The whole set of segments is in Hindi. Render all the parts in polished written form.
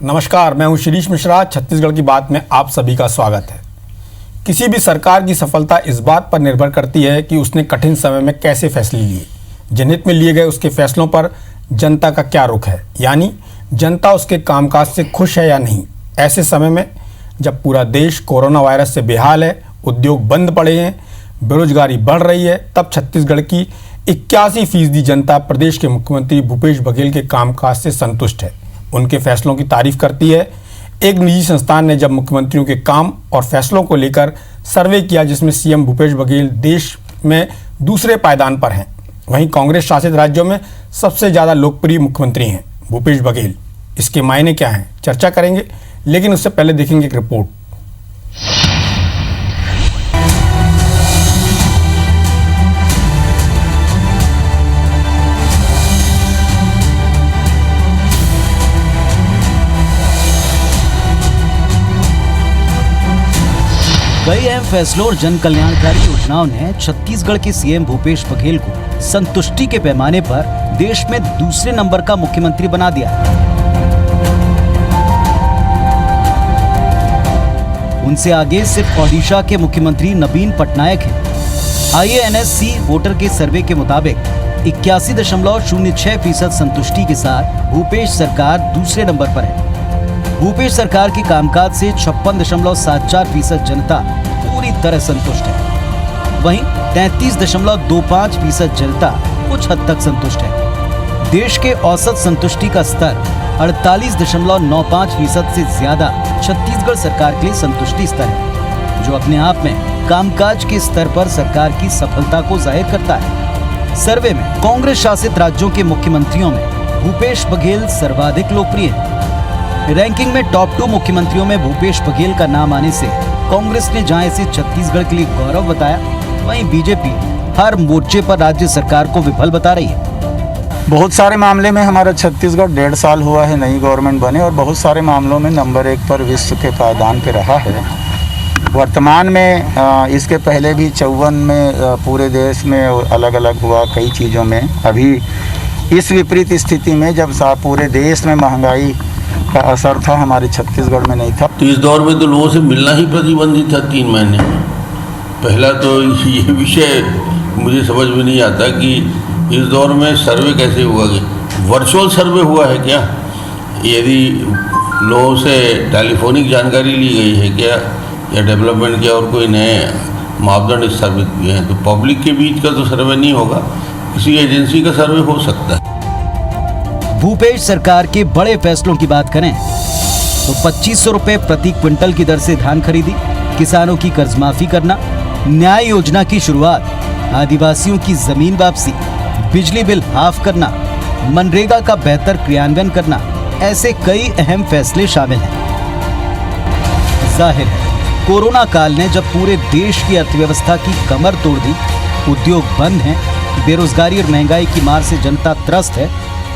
नमस्कार, मैं हूं शिरीष मिश्रा। छत्तीसगढ़ की बात में आप सभी का स्वागत है। किसी भी सरकार की सफलता इस बात पर निर्भर करती है कि उसने कठिन समय में कैसे फैसले लिए। जनहित में लिए गए उसके फैसलों पर जनता का क्या रुख है, यानी जनता उसके कामकाज से खुश है या नहीं। ऐसे समय में जब पूरा देश कोरोना वायरस से बेहाल है, उद्योग बंद पड़े हैं, बेरोजगारी बढ़ रही है, तब छत्तीसगढ़ की 81% जनता प्रदेश के मुख्यमंत्री भूपेश बघेल के कामकाज से संतुष्ट है, उनके फैसलों की तारीफ करती है। एक निजी संस्थान ने जब मुख्यमंत्रियों के काम और फैसलों को लेकर सर्वे किया, जिसमें सीएम भूपेश बघेल देश में दूसरे पायदान पर हैं, वहीं कांग्रेस शासित राज्यों में सबसे ज़्यादा लोकप्रिय मुख्यमंत्री हैं भूपेश बघेल। इसके मायने क्या हैं, चर्चा करेंगे, लेकिन उससे पहले देखेंगे एक रिपोर्ट। कई अहम फैसलों और जन कल्याणकारी योजनाओं ने छत्तीसगढ़ के सीएम भूपेश बघेल को संतुष्टि के पैमाने पर देश में दूसरे नंबर का मुख्यमंत्री बना दिया है। उनसे आगे सिर्फ ओडिशा के मुख्यमंत्री नवीन पटनायक हैं। IANSC वोटर के सर्वे के मुताबिक 81.06% संतुष्टि के साथ भूपेश सरकार दूसरे नंबर पर है। भूपेश सरकार के कामकाज से 56.74% जनता पूरी तरह संतुष्ट है। वहीं 33.25% जनता कुछ हद तक संतुष्ट है। देश के औसत संतुष्टि का स्तर 48.95% से ज्यादा छत्तीसगढ़ सरकार के लिए संतुष्टि स्तर है, जो अपने आप में कामकाज के स्तर पर सरकार की सफलता को जाहिर करता है। सर्वे में कांग्रेस शासित राज्यों के मुख्यमंत्रियों में भूपेश बघेल सर्वाधिक लोकप्रिय है। रैंकिंग में टॉप 2 मुख्यमंत्रियों में भूपेश बघेल का नाम आने से कांग्रेस ने जहां इसे छत्तीसगढ़ के लिए गौरव बताया, वहीं बीजेपी हर मोर्चे पर राज्य सरकार को विफल बता रही है। बहुत सारे मामले में हमारा छत्तीसगढ़ 1.5 साल हुआ है नई गवर्नमेंट बने, और बहुत सारे मामलों में नंबर 1 पर विश्व के पायदान पे रहा है। वर्तमान में इसके पहले भी 54 में पूरे देश में अलग अलग हुआ कई चीज़ों में। अभी इस विपरीत स्थिति में जब पूरे देश में महंगाई का असर था, हमारे छत्तीसगढ़ में नहीं था। तो इस दौर में तो लोगों से मिलना ही प्रतिबंधित था 3 महीने। पहला तो ये विषय मुझे समझ में नहीं आता कि इस दौर में सर्वे कैसे हुआ, कि वर्चुअल सर्वे हुआ है क्या, यदि लोगों से टेलीफोनिक जानकारी ली गई है क्या, या डेवलपमेंट के और कोई नए मापदंड स्थापित किए हैं। तो पब्लिक के बीच का तो सर्वे नहीं होगा, किसी एजेंसी का सर्वे हो सकता है। भूपेश सरकार के बड़े फैसलों की बात करें तो 2500 रुपए प्रति क्विंटल की दर से धान खरीदी, किसानों की कर्ज माफी करना, न्याय योजना की शुरुआत, आदिवासियों की जमीन वापसी, बिजली बिल हाफ करना, मनरेगा का बेहतर क्रियान्वयन करना, ऐसे कई अहम फैसले शामिल हैं। जाहिर है, कोरोना काल ने जब पूरे देश की अर्थव्यवस्था की कमर तोड़ दी, उद्योग बंद हैं, बेरोजगारी और महंगाई की मार से जनता त्रस्त है,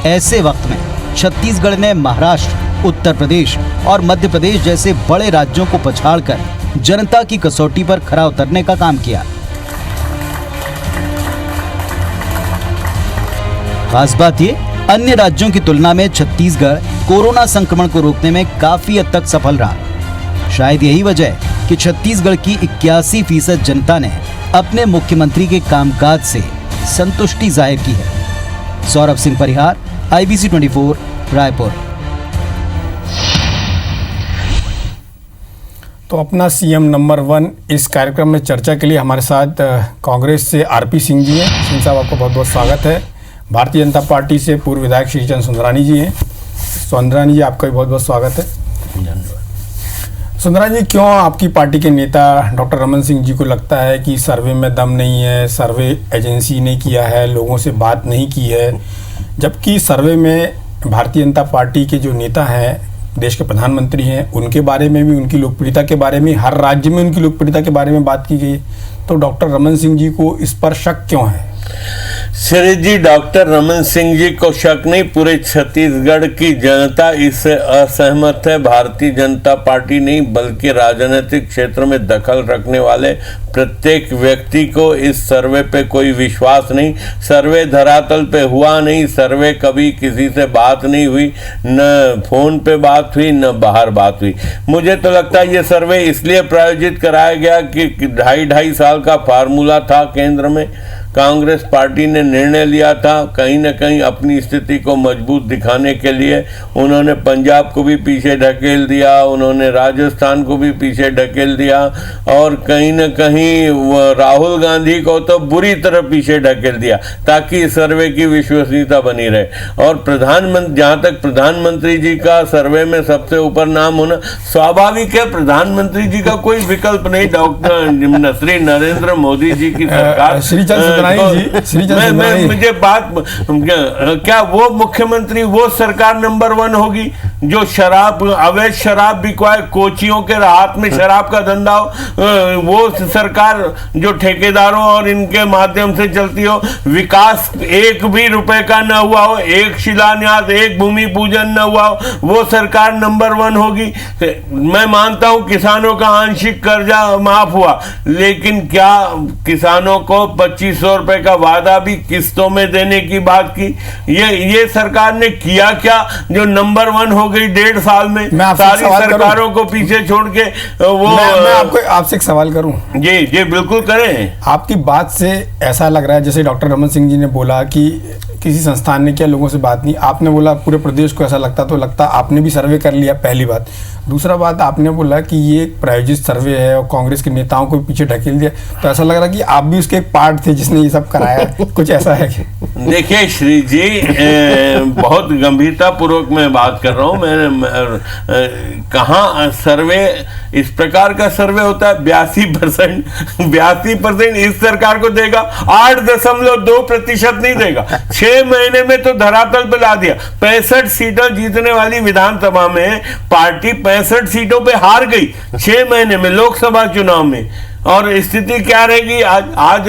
ऐसे वक्त में छत्तीसगढ़ ने महाराष्ट्र, उत्तर प्रदेश और मध्य प्रदेश जैसे बड़े राज्यों को पछाड़कर जनता की कसौटी पर खरा उतरने का काम किया। खास बात ये, अन्य राज्यों की तुलना में छत्तीसगढ़ कोरोना संक्रमण को रोकने में काफी हद तक सफल रहा। शायद यही वजह है कि छत्तीसगढ़ की 81% जनता ने अपने मुख्यमंत्री के कामकाज से संतुष्टि जाहिर की है। सौरभ सिंह परिहार, IBC 24, रायपुर। तो अपना सीएम नंबर 1 इस कार्यक्रम में चर्चा के लिए हमारे साथ कांग्रेस से RP सिंह जी हैं। सिंह साहब, आपको बहुत बहुत स्वागत है। भारतीय जनता पार्टी से पूर्व विधायक श्रीचंद सुंदरानी जी हैं। सुंदरानी जी, आपका भी बहुत बहुत स्वागत है। सुंदरानी जी, क्यों आपकी पार्टी के नेता डॉक्टर रमन सिंह जी को लगता है कि सर्वे में दम नहीं है, सर्वे एजेंसी ने किया है, लोगों से बात नहीं की है, जबकि सर्वे में भारतीय जनता पार्टी के जो नेता हैं, देश के प्रधानमंत्री हैं, उनके बारे में भी, उनकी लोकप्रियता के बारे में, हर राज्य में उनकी लोकप्रियता के बारे में बात की गई, तो डॉक्टर रमन सिंह जी को इस पर शक क्यों है? श्री जी, डॉक्टर रमन सिंह जी को शक नहीं, पूरे छत्तीसगढ़ की जनता इससे असहमत है। भारतीय जनता पार्टी नहीं बल्कि राजनीतिक क्षेत्र में दखल रखने वाले प्रत्येक व्यक्ति को इस सर्वे पे कोई विश्वास नहीं। सर्वे धरातल पे हुआ नहीं, सर्वे कभी किसी से बात नहीं हुई, न फोन पे बात हुई न बाहर बात हुई। मुझे तो लगता है ये सर्वे इसलिए प्रायोजित कराया गया कि 2.5 साल का फार्मूला था केंद्र में, कांग्रेस पार्टी ने निर्णय लिया था कहीं न कहीं अपनी स्थिति को मजबूत दिखाने के लिए। उन्होंने पंजाब को भी पीछे ढकेल दिया, उन्होंने राजस्थान को भी पीछे ढकेल दिया और कहीं न कहीं राहुल गांधी को तो बुरी तरह पीछे ढकेल दिया ताकि सर्वे की विश्वसनीयता बनी रहे। और जहाँ तक प्रधानमंत्री जी का सर्वे में सबसे ऊपर नाम होना स्वाभाविक है, प्रधानमंत्री जी का कोई विकल्प नहीं। डॉक्टर श्री नरेंद्र मोदी जी की सरकार मुझे बात क्या वो मुख्यमंत्री वो सरकार नंबर 1 होगी जो अवैध शराब बिकवाए, कोचियों के हाथ में शराब का धंधा हो, वो सरकार जो ठेकेदारों और इनके माध्यम से चलती हो, विकास एक भी रुपए का न हुआ हो, एक शिलान्यास एक भूमि पूजन न हुआ हो, वो सरकार नंबर 1 होगी। मैं मानता हूं किसानों का आंशिक कर्जा माफ हुआ, लेकिन क्या किसानों को 2500 रुपए का वादा भी किस्तों में देने की बात की? ये सरकार ने किया क्या जो नंबर 1 हो गई 1.5 साल में? सारी सरकारों को पीछे छोड़ के वो मैं आपसे एक सवाल करूं? जी बिल्कुल करें। आपकी बात से ऐसा लग रहा है जैसे डॉक्टर रमन सिंह जी ने बोला कि किसी संस्थान ने किया, लोगों से बात नहीं। आपने बोला पूरे प्रदेश को ऐसा लगता, तो लगता आपने भी सर्वे कर लिया, पहली बात। दूसरा बात, आपने बोला कि ये एक प्रायोजित सर्वे है और कांग्रेस के नेताओं को पीछे ढकेल दिया, तो ऐसा लग रहा कि आप भी उसके एक पार्ट थे जिसने ये सब कराया। कुछ ऐसा है कि? देखिए श्री जी, बहुत गंभीरता पूर्वक मैं बात कर रहा हूँ। मैंने कहाँ सर्वे इस प्रकार का सर्वे होता है? 82% इस सरकार को देगा, 8.2% नहीं देगा। 6 महीने में तो धरातल पे ला दिया। 65 सीटें जीतने वाली विधानसभा में पार्टी 65 सीटों पे हार गई 6 महीने में लोकसभा चुनाव में। और स्थिति क्या रहेगी? आज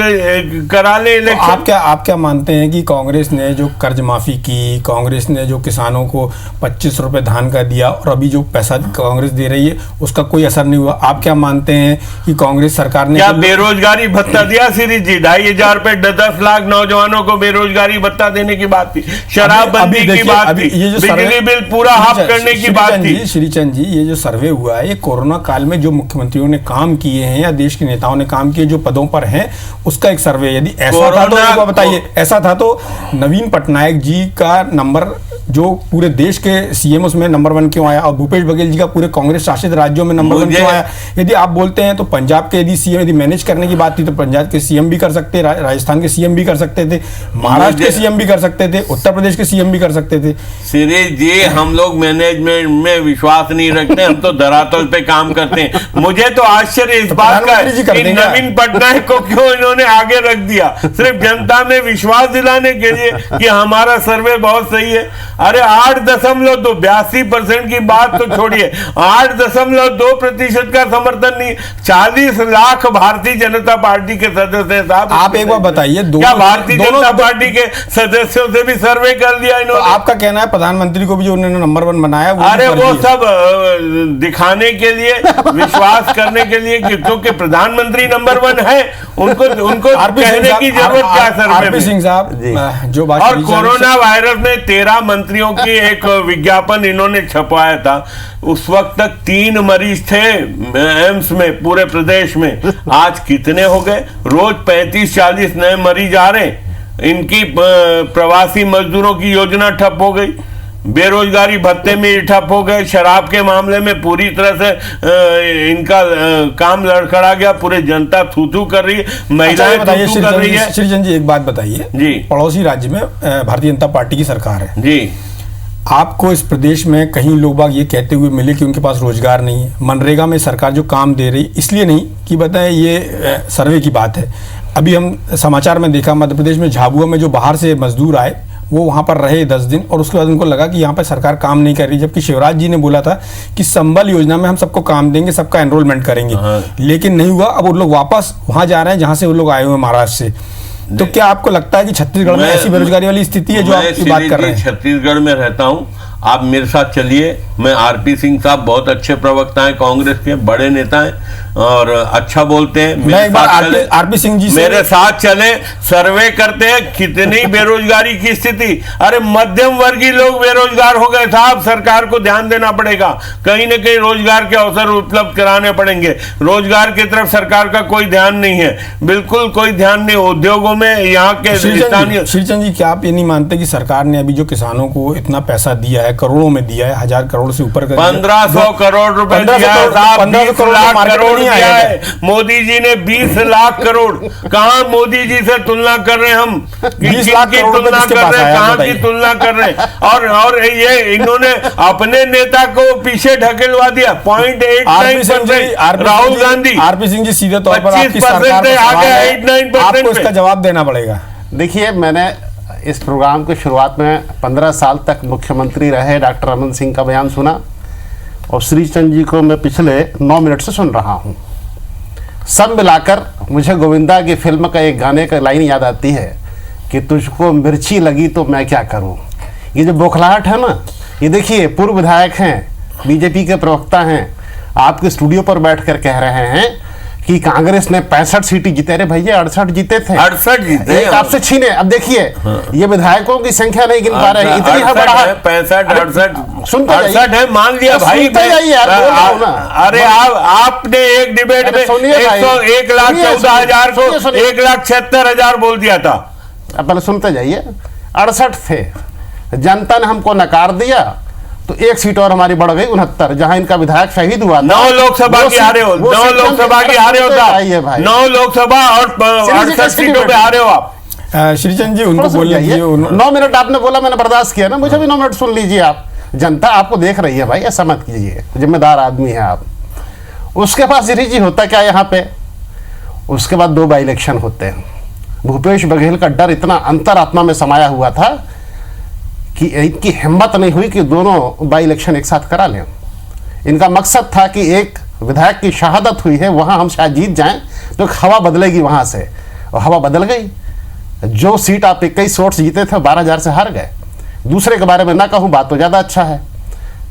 करा ले इलेक्शन। आप क्या मानते हैं कि कांग्रेस ने जो कर्ज माफी की, कांग्रेस ने जो किसानों को 25 रुपए धान का दिया और अभी जो पैसा कांग्रेस दे रही है उसका कोई असर नहीं हुआ? आप क्या मानते हैं कि कांग्रेस सरकार ने क्या बेरोजगारी भत्ता दिया? श्री जी 2,500 रुपए 10 लाख नौजवानों को बेरोजगारी भत्ता देने की बात थी, शराबबंदी की बात थी, बिजली बिल पूरा हाफ करने की बात थी। श्रीचंद जी, ये जो सर्वे हुआ है ये कोरोना काल में जो मुख्यमंत्रियों ने काम किए हैं या देश के नेताओं ने काम किए जो पदों पर हैं उसका एक सर्वे। यदि ऐसा था तो एक बात बताइए, ऐसा था तो नवीन पटनायक जी का नंबर जो पूरे देश के सीएम उसमें नंबर 1 क्यों आया और भूपेश बघेल जी का पूरे कांग्रेस शासित राज्यों में नंबर 1 क्यों आया? यदि आप बोलते हैं तो पंजाब के यदि सीएम यदि मैनेज करने की बात थी तो पंजाब के सीएम भी कर सकते, राजस्थान के सीएम भी कर सकते थे, महाराष्ट्र के सीएम भी कर सकते थे, उत्तर प्रदेश के सीएम भी कर सकते थे। श्री जी, हम लोग मैनेजमेंट में विश्वास नहीं रखते, हम तो धरातल पे काम करते हैं। मुझे तो आश्चर्य इस बात का कि नवीन पटनायक को क्यों इन्होंने आगे रख दिया, सिर्फ जनता में विश्वास दिलाने के लिए कि हमारा सर्वे बहुत सही है। अरे 8.2% की बात तो छोड़िए, 8.2% का समर्थन नहीं, 40 लाख भारतीय जनता पार्टी के सदस्य साहब। आप एक बार बताइए, क्या भारतीय जनता पार्टी के सदस्यों से भी सर्वे कर लिया इन्होंने? तो आपका कहना है प्रधानमंत्री को भी जो उन्होंने नंबर 1 बनाया अरे वो सब दिखाने के लिए, विश्वास करने के लिए, क्योंकि प्रधानमंत्री नंबर 1 है, उनको कहने की जरूरत क्या सर्वे में? सिंह साहब जो बात, और कोरोना वायरस में 13 मंत्रियों की एक विज्ञापन इन्होंने छपवाया था। उस वक्त तक 3 मरीज थे एम्स में पूरे प्रदेश में। आज कितने हो गए? रोज 35-40 नए मरीज आ रहे हैं। इनकी प्रवासी मजदूरों की योजना ठप हो गई, बेरोजगारी भत्ते में ठप हो गए, शराब के मामले में पूरी तरह से इनका काम लड़खड़ा गया, पूरे जनता थू कर रही है, महिलाएं थू कर रही है। श्रीचंद जी एक बात बताइए जी, पड़ोसी राज्य में भारतीय जनता पार्टी की सरकार है जी, आपको इस प्रदेश में कहीं लोग बाग ये कहते हुए मिले कि उनके पास रोजगार नहीं है? मनरेगा में सरकार जो काम दे रही, इसलिए नहीं कि बताएं ये सर्वे की बात है। अभी हम समाचार में देखा मध्य प्रदेश में झाबुआ में जो बाहर से मजदूर आए वो वहाँ पर रहे 10 दिन और उसके बाद उनको लगा कि यहाँ पर सरकार काम नहीं कर रही, जबकि शिवराज जी ने बोला था कि संबल योजना में हम सबको काम देंगे, सबका एनरोलमेंट करेंगे, लेकिन नहीं हुआ। अब वो लोग वापस वहाँ जा रहे हैं जहाँ से वो लोग आए हुए महाराष्ट्र से। तो क्या आपको लगता है कि छत्तीसगढ़ में ऐसी बेरोजगारी वाली स्थिति है जो आप बात कर रहे हैं? छत्तीसगढ़ में रहता हूं, आप मेरे साथ चलिए। मैं आरपी सिंह साहब बहुत अच्छे प्रवक्ता हैं, कांग्रेस के बड़े नेता हैं और अच्छा बोलते हैं। मैं एक बार आरपी सिंह जी से मेरे साथ चले, सर्वे करते हैं कितनी बेरोजगारी की स्थिति। अरे मध्यम वर्गीय लोग बेरोजगार हो गए साहब, सरकार को ध्यान देना पड़ेगा, कहीं न कहीं रोजगार के अवसर उपलब्ध कराने पड़ेंगे। रोजगार की तरफ सरकार का कोई ध्यान नहीं है, बिल्कुल कोई ध्यान नहीं। उद्योगों में यहाँ के स्थानीय श्रीचंद जी, क्या आप ये नहीं मानते कि सरकार ने अभी जो किसानों को इतना पैसा दिया है, करोड़ों में दिया है, 1000 करोड़ से ऊपर 1500 करोड़ रुपए दिया है साहब, 20 लाख करोड़ दिया है। मोदी जी ने 20 लाख करोड़। कहाँ मोदी जी से तुलना कर रहे हैं हम? 20 लाख की तुलना कर रहे हैं, कहाँ की तुलना कर रहे हैं? और ये इन्होंने अपने नेता को पीछे ढकेलवा दिया। 0.89% राहुल गांधी। आरपी सिंह जी, सीधे तौर पर आपकी सरकार पे आ गया 8-9%। आपको इसका जवाब देना पड़ेगा। देखिए, मैंने इस प्रोग्राम की शुरुआत में 15 साल तक मुख्यमंत्री रहे डॉक्टर रमन सिंह का बयान सुना और श्रीचंद जी को मैं पिछले 9 मिनट से सुन रहा हूँ। सब मिलाकर मुझे गोविंदा की फिल्म का एक गाने का लाइन याद आती है कि तुझको मिर्ची लगी तो मैं क्या करूँ। ये जो बौखलाहट है ना, ये देखिए, पूर्व विधायक हैं, बीजेपी के प्रवक्ता हैं, आपके स्टूडियो पर बैठकर कह रहे हैं कि कांग्रेस ने 65 सीटें जीते। अरे भैया, 68 जीते थे, 68 जीते, एक आपसे छीने। अब देखिए, ये विधायकों की संख्या नहीं गिन पा रहे, इतनी हड़बड़ाहट। 65-68 सुनते 68 है, मान लिया भाई। सुनते जाइए यार, बोल रहा हूं ना। अरे आपने एक डिबेट में 1,14,000 को 1,76,000 बोल दिया था। अब पहले सुनते जाइए। 68 थे, जनता ने हमको नकार दिया तो एक सीट और हमारी बढ़ गई 69, जहां इनका विधायक शहीद हुआ। 9 लोकसभा की हारे हो, 9 लोकसभा की हारे हो, 9 लोकसभा और 68 सीटों पे हारे हो आप। श्रीचंद जी, उनको बोल लीजिए। 9 मिनट आपने बोला, मैंने बर्दाश्त किया ना, मुझे भी 9 मिनट सुन लीजिए आप। जनता आपको देख रही है भाई, ऐसा मत कीजिए, जिम्मेदार आदमी है आप। उसके बाद जी होता क्या यहाँ पे, उसके बाद 2 बाई इलेक्शन होते हैं। भूपेश बघेल का डर इतना अंतरात्मा में समाया हुआ था कि इनकी हिम्मत नहीं हुई कि दोनों बाई इलेक्शन एक साथ करा लें। इनका मकसद था कि एक विधायक की शहादत हुई है, वहाँ हम शायद जीत जाएं तो एक हवा बदलेगी वहाँ से, और हवा बदल गई। जो सीट आप 21 वोट से जीते थे 12,000 से हार गए। दूसरे के बारे में ना कहूँ, बात तो ज़्यादा अच्छा है।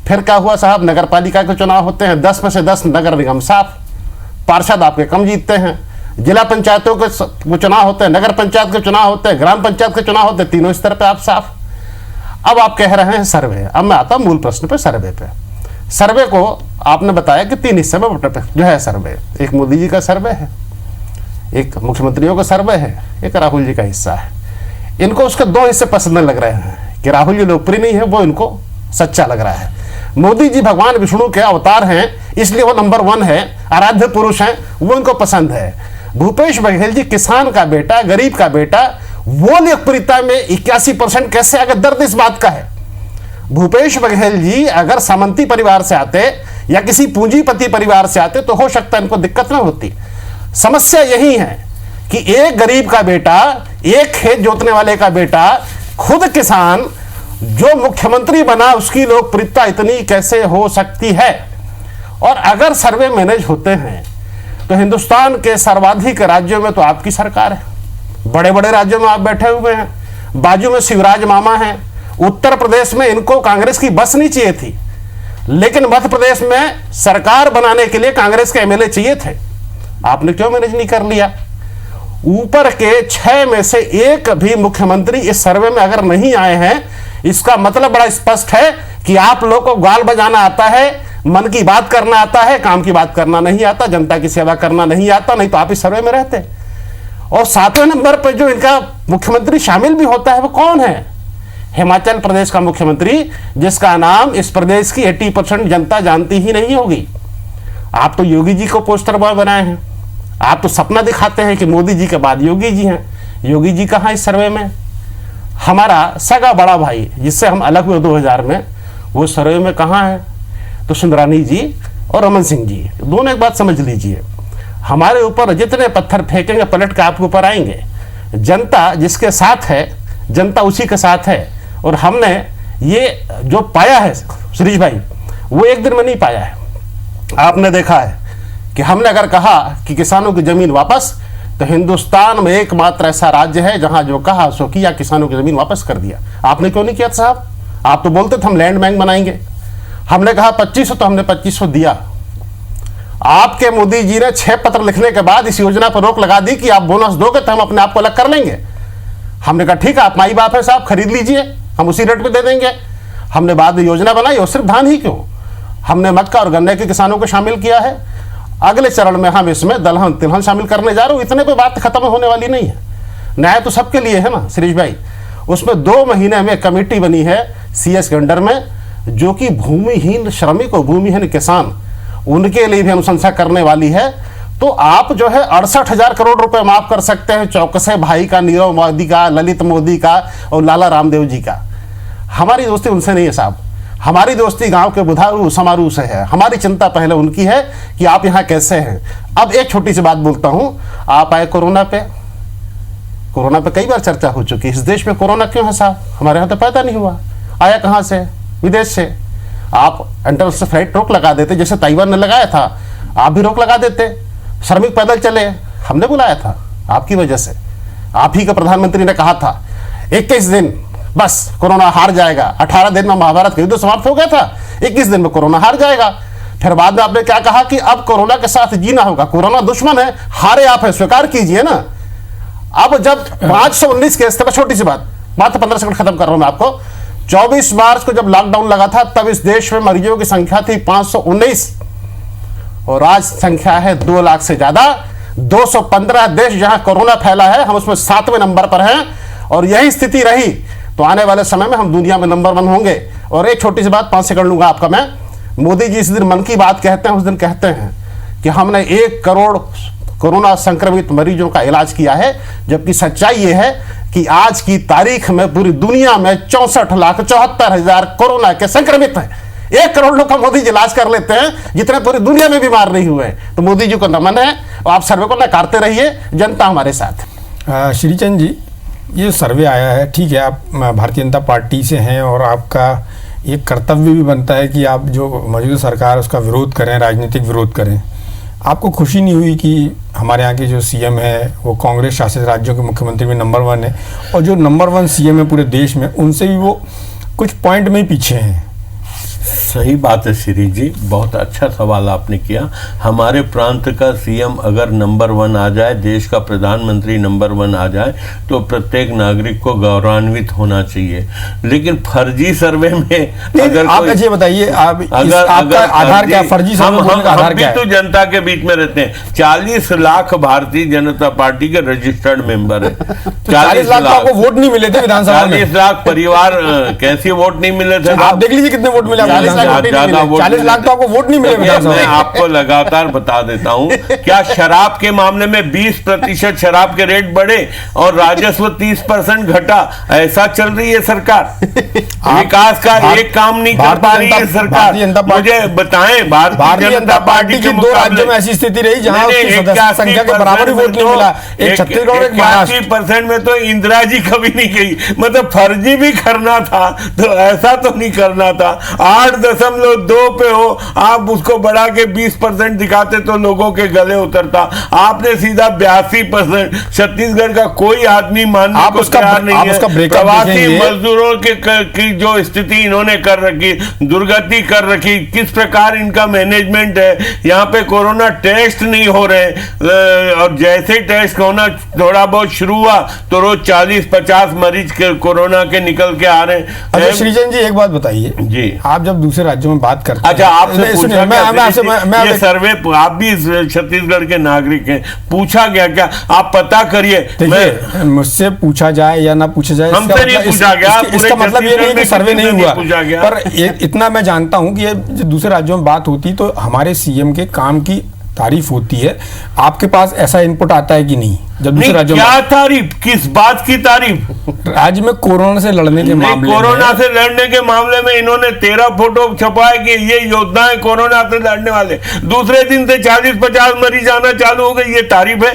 फिर क्या हुआ साहब, नगर पालिका के चुनाव होते हैं, 10 में से 10 नगर निगम साफ, पार्षद आपके कम जीतते हैं। जिला पंचायतों के चुनाव होते हैं, नगर पंचायत के चुनाव होते हैं, ग्राम पंचायत के चुनाव होते हैं, तीनों स्तर पर आप साफ। अब आप कह रहे हैं सर्वे। अब मैं आता हूं मूल प्रश्न पे, सर्वे पे। सर्वे को आपने बताया कि 3 हिस्से में जो है सर्वे। एक मोदी जी का सर्वे है, एक मुख्यमंत्रियों का सर्वे है, एक राहुल जी का हिस्सा है। इनको उसके 2 हिस्से पसंद लग रहे हैं कि राहुल जी लोकप्रिय नहीं है, वो इनको सच्चा लग रहा है। मोदी जी भगवान विष्णु के अवतार हैं, इसलिए वो नंबर 1 है, आराध्य पुरुष हैं, वो इनको पसंद है। भूपेश बघेल जी किसान का बेटा, गरीब का बेटा, वो लोकप्रियता में 81% कैसे? अगर दर्द इस बात का है, भूपेश बघेल जी अगर सामंती परिवार से आते या किसी पूंजीपति परिवार से आते तो हो सकता है इनको दिक्कत ना होती। समस्या यही है कि एक गरीब का बेटा, एक खेत जोतने वाले का बेटा, खुद किसान, जो मुख्यमंत्री बना, उसकी लोकप्रियता इतनी कैसे हो सकती है? और अगर सर्वे मैनेज होते हैं तो हिंदुस्तान के सर्वाधिक राज्यों में तो आपकी सरकार है, बड़े बड़े राज्यों में आप बैठे हुए हैं, बाजू में शिवराज मामा हैं। उत्तर प्रदेश में इनको कांग्रेस की बस नहीं चाहिए थी, लेकिन मध्य प्रदेश में सरकार बनाने के लिए कांग्रेस के एमएलए चाहिए थे। आपने क्यों मैनेज नहीं कर लिया? ऊपर के 6 में से एक भी मुख्यमंत्री इस सर्वे में अगर नहीं आए हैं, इसका मतलब बड़ा स्पष्ट है कि आप लोग को गाल बजाना आता है, मन की बात करना आता है, काम की बात करना नहीं आता, जनता की सेवा करना नहीं आता, नहीं तो आप इस सर्वे में रहते। और 7वें नंबर पर जो इनका मुख्यमंत्री शामिल भी होता है वो कौन है? हिमाचल प्रदेश का मुख्यमंत्री, जिसका नाम इस प्रदेश की 80% जनता जानती ही नहीं होगी। आप तो योगी जी को पोस्टर बॉय बनाए हैं, आप तो सपना दिखाते हैं कि मोदी जी के बाद योगी जी हैं। योगी जी कहाँ इस सर्वे में? हमारा सगा बड़ा भाई जिससे हम अलग हुए 2000 में, वो सर्वे में कहाँ है? तो सुंदरानी जी और रमन सिंह जी, दोनों एक बात समझ लीजिए, हमारे ऊपर जितने पत्थर फेंकेंगे पलट के आपके ऊपर आएंगे। जनता जिसके साथ है, जनता उसी के साथ है। और हमने ये जो पाया है श्रीज भाई, वो एक दिन में नहीं पाया है। आपने देखा है कि हमने अगर कहा कि किसानों की जमीन वापस, तो हिंदुस्तान में एकमात्र ऐसा राज्य है जहां जो कहा सो किया, किसानों की जमीन वापस कर दिया। आपने क्यों नहीं किया साहब? आप तो बोलते थे हम लैंड बैंक बनाएंगे, हमने कहा 2500 तो हमने 2500 दिया। आपके मोदी जी ने 6 पत्र लिखने के बाद इस योजना पर रोक लगा दी कि आप बोनस दोगे तो हम अपने आप को अलग कर लेंगे। हमने कहा ठीक है, आप माई बाप है साहब, खरीद लीजिए, हम उसी रेट पे दे देंगे। हमने बाद में योजना बनाई, और सिर्फ धान ही क्यों, हमने मक्का और गन्ने के किसानों को शामिल किया है। अगले चरण में हम इसमें दलहन तिलहन शामिल करने जा रहे हो। इतने पे बात खत्म होने वाली नहीं है। न्याय तो सबके लिए है ना शिरीष भाई। उसमें 2 महीने में कमेटी बनी है CS के अंडर में, जो कि भूमिहीन श्रमिक और भूमिहीन किसान, उनके लिए भी अनुशंसा करने वाली है। तो आप जो है 68,000 करोड़ रुपए माफ कर सकते हैं चौकसे भाई का, नीरव मोदी का, ललित मोदी का और लाला रामदेव जी का। हमारी दोस्ती उनसे नहीं है साहब, हमारी दोस्ती गांव के बुधारू समारू से है। हमारी चिंता पहले उनकी है कि आप यहाँ कैसे हैं। अब एक छोटी सी बात बोलता हूं, आप आए कोरोना पे कई बार चर्चा हो चुकी है। इस देश में कोरोना क्यों है साहब? हमारे यहाँ तो पैदा नहीं हुआ, आया कहाँ से? विदेश से। आप इंटरनेशनल फ्लाइट रोक लगा देते, जैसे ताइवान ने लगाया था, आप भी रोक लगा देते। श्रमिक पैदल चले, हमने बुलाया था आपकी वजह से। आप ही का प्रधानमंत्री ने कहा था 21 दिन बस कोरोना हार जाएगा। 18 दिन में महाभारत का युद्ध समाप्त हो गया था, 21 दिन में कोरोना हार जाएगा। फिर बाद में आपने क्या कहा कि अब कोरोना के साथ जीना होगा, कोरोना दुश्मन है, हारे आप है, स्वीकार कीजिए ना। अब जब 519 केस थे, छोटी सी बात, मात्र 15 सेकंड खत्म कर रहा हूं मैं आपको। 24 मार्च को जब लॉकडाउन लगा था, तब इस देश में मरीजों की संख्या थी 519, और आज संख्या है 2 लाख से ज्यादा। 215 देश जहां कोरोना फैला है, हम उसमें 7वें नंबर पर हैं। और यही स्थिति रही तो आने वाले समय में हम दुनिया में नंबर 1 होंगे। और एक छोटी सी बात, 5 सेकंड लूंगा आपका मैं। मोदी जी इस दिन मन की बात कहते हैं, उस दिन कहते हैं कि हमने 1 करोड़ कोरोना संक्रमित मरीजों का इलाज किया है, जबकि सच्चाई यह है कि आज की तारीख में पूरी दुनिया में 64,74,000 कोरोना के संक्रमित हैं। 1 करोड़ लोग का मोदी जी इलाज कर लेते हैं, जितने पूरी दुनिया में बीमार नहीं हुए। तो मोदी जी को नमन है, और आप सर्वे को नकारते रहिए, जनता हमारे साथ। श्रीचंद जी, ये सर्वे आया है, ठीक है, आप भारतीय जनता पार्टी से हैं और आपका एक कर्तव्य भी बनता है कि आप जो मौजूदा सरकार उसका विरोध करें, राजनीतिक विरोध करें। आपको खुशी नहीं हुई कि हमारे यहाँ के जो CM है वो कांग्रेस शासित राज्यों के मुख्यमंत्री में नंबर 1 है, और जो नंबर 1 CM है पूरे देश में, उनसे भी वो कुछ पॉइंट में ही पीछे हैं? सही बात है श्री जी, बहुत अच्छा सवाल आपने किया। हमारे प्रांत का CM अगर नंबर 1 आ जाए, देश का प्रधानमंत्री नंबर 1 आ जाए, तो प्रत्येक नागरिक को गौरवान्वित होना चाहिए। लेकिन फर्जी सर्वे में अगर आप ये बताइए, आपका आधार क्या, फर्जी सर्वे बोलने का आधार क्या है? तो जनता के बीच में रहते हैं। 40 लाख भारतीय जनता पार्टी के रजिस्टर्ड मेंबर है। 40 लाख आपको वोट नहीं मिले थे विधानसभा में? 40 लाख परिवार कैसे वोट नहीं मिले थे? आप देख लीजिए कितने वोट मिले। 40 लाख तो आपको वोट नहीं मिले। मैं आपको लगातार बता देता हूं, क्या शराब के मामले में 20% शराब के रेट बढ़े और राजस्व 30% घटा? ऐसा चल रही है सरकार। विकास का एक काम नहीं कर पा रही है सरकार। मुझे बताएं, भारतीय जनता पार्टी के 2 राज्यों में ऐसी स्थिति रही जहां संख्या के बराबर वोट नहीं मिला, एक छत्तीसगढ़, एक महाराष्ट्र। 80% में तो इंदिरा जी कभी नहीं गई। मतलब फर्जी भी करना था तो ऐसा तो नहीं करना था। 8.2 पे हो, आप उसको बढ़ा के 20% दिखाते तो लोगों के गले उतरता। आपने सीधा 82%। छत्तीसगढ़ का कोई आदमी मानने को तैयार नहीं है। प्रवासी मजदूरों की जो स्थिति इन्होंने कर रखी, दुर्गति कर रखी, किस प्रकार इनका मैनेजमेंट है। यहाँ पे कोरोना टेस्ट नहीं हो रहे, और जैसे टेस्ट होना थोड़ा बहुत शुरू हुआ तो रोज 40-50 मरीज के कोरोना के निकल के आ रहे हैं। अच्छा श्रीजन जी, एक बात बताइए जी, आप जब दूसरे राज्यों में बात करते हैं, अच्छा आपसे पूछा मैं ये सर्वे, आप भी छत्तीसगढ़ के नागरिक हैं, पूछा गया क्या? आप पता करिए। देखिए, मुझसे पूछा जाए या ना पूछा जाए, हमसे नहीं पूछा गया। इसका मतलब ये नहीं कि सर्वे नहीं हुआ, पर इतना मैं जानता हूं कि ये दूसरे राज्यों में बात होती तो हमारे CM के काम की तारीफ होती है। आपके पास ऐसा इनपुट आता है कि नहीं? जब दूसरे राज्यों में क्या तारीफ, किस बात की तारीफ? राज्य में कोरोना से लड़ने के मामले, कोरोना से लड़ने के मामले में इन्होंने 13 फोटो छपाए कि ये योद्धा है कोरोना से लड़ने वाले। दूसरे दिन से 40-50 मरीज आना चालू हो गए, ये तारीफ है?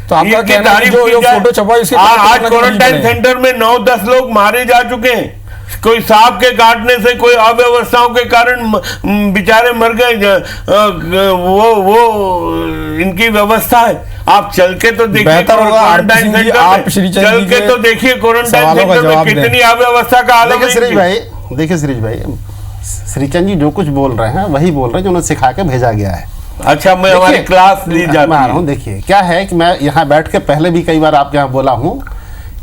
तो आपका कहना है जो फोटो छपा इसके आज क्वारंटाइन सेंटर में 9-10 लोग मारे जा चुके हैं। कोई सांप के काटने से, कोई अव्यवस्थाओं के कारण बेचारे मर गए। वो इनकी व्यवस्था है। आप चल के तो देखिए बेहतर होगा quarantine RP Singh ji, centre आप में, श्री चंद चल जी के के तो देखिए क्वारंटाइन सवालों का सेंटर में जवाब दें। कितनी अव्यवस्था का हाल देखिए है। शिरीष भाई श्रीचंद जी जो कुछ बोल रहे हैं वही बोल रहे हैं जो उन्हें सिखा के भेजा गया है। अच्छा, मैं हमारी देखिए, क्लास ली जाती मैं आ रहा है। हूं, देखिए क्या है कि मैं यहाँ बैठ के पहले भी कई बार आपके यहाँ बोला हूँ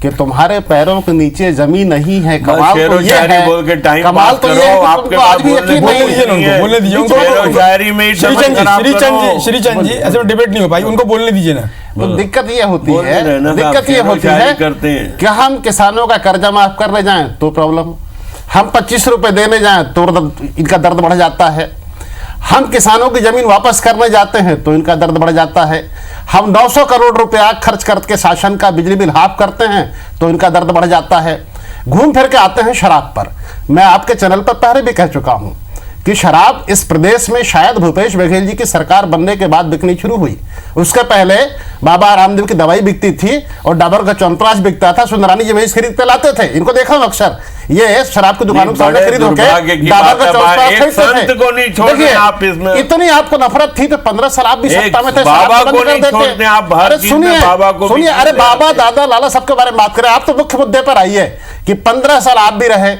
कि तुम्हारे पैरों के नीचे जमीन नहीं है। कमाल शेरो तो ये शायरी है, बोल के टाइम कमाल पास तो ये करो, है कि आपके तुमको पास आज भी बोलने यकीन बोलने नहीं दीजिए ना है। उनको, बोलने दीजिए उनको। शेरो शायरी में ही समय खराब करो। श्रीचंद जी ऐसे में डिबेट नहीं हो पाई, उनको बोलने दीजिए ना। तो दिक्कत ये होती बोलते है, रहना था, दिक्कत ये शेरो होती शायरी है करते हैं। कि हम किसानों का कर्जा माफ करने जाएं तो प्रॉब्लम, हम 25 रुपए देने जाएं तो इनका दर्द बढ़ जाता है, हम किसानों की जमीन वापस करने जाते हैं तो इनका दर्द बढ़ जाता है, हम 900 करोड़ रुपया खर्च करके शासन का बिजली बिल हाफ करते हैं तो इनका दर्द बढ़ जाता है। घूम फिर के आते हैं शराब पर। मैं आपके चैनल पर पहले भी कह चुका हूं कि शराब इस प्रदेश में शायद भूपेश बघेल जी की सरकार बनने के बाद बिकनी शुरू हुई। उसके पहले बाबा रामदेव की दवाई बिकती थी और डाबर का च्यवनप्राश बिकता था, सुंदरानी जी महीस खरीदते लाते थे। इनको देखा हूं अक्सर, ये शराब की दुकानों के सामने खरीद होके डाबर का च्यवनप्राश खरीदते थे। इतनी आपको नफरत थी तो 15 साल आप भी सत्ता में थे, बाबा को नहीं छोड़ते आप, अरे सुनिए सुनिए, अरे बाबा दादा लाला सबके बारे में बात करें। आप तो मुख्य मुद्दे पर आइए कि 15 साल आप भी रहे,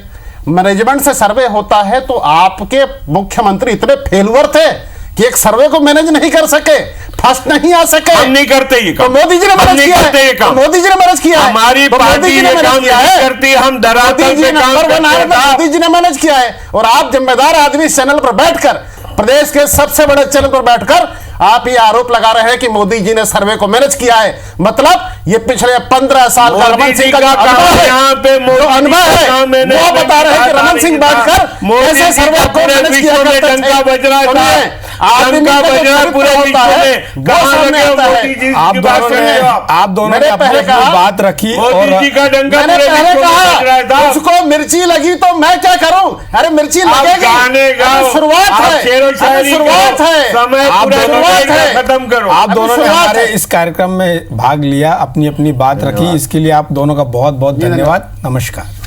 मैनेजमेंट से सर्वे होता है तो आपके मुख्यमंत्री इतने फेलुअर थे कि एक सर्वे को मैनेज नहीं कर सके, फर्स्ट नहीं आ सके। हम नहीं करते ये तो काम, मोदी जी ने मैनेज किया है, तो मोदी जी ने मैनेज किया है, हमारी तो पार्टी मोदी जी ने ये मैनेज काम किया नहीं है, करती, हम धरातल मोदी जी पे काम नंबर वन करते आए हैं। मोदी जी ने मैनेज किया है। और आप जिम्मेदार आदमी इस चैनल पर बैठकर, प्रदेश के सबसे बड़े चैनल पर बैठकर आप ये आरोप लगा रहे हैं कि मोदी जी ने सर्वे को मैनेज किया है। मतलब ये पिछले 15 साल का रमन सिंह का अनुभव है, यहाँ पे अनुभव है, वो बता रहे हैं कि रमन सिंह बैठकर ऐसे सर्वे को मैनेज किया करते थे। डंका बज रहा था, डंका बज रहा पूरे विश्व में, कहाँ लगे मोदी जी आप की बात दोनों सुन ने रहे हो आप? आप दोनों ने मैंने अपनी पहले अपनी कहा, बात रखी और मोदी जी का डंका मैंने पूरे पहले विश्व में बज रहा कहा था। उसको मिर्ची लगी तो मैं क्या करूं? अरे मिर्ची आप लगेगी, गाने गाओ, अरे शुरुआत आप है, शेरो अरे शायरी शुरुआत करो, है, समय आप पूरा शुरुआत है। खत्म करो। आप अभी दोनों ने शुरुआत हमारे है। इस कार्यक्रम में भाग लिया, अपनी अपनी बात रखी, इसके लिए आप दोनों का बहुत बहुत धन्यवाद। नमस्कार।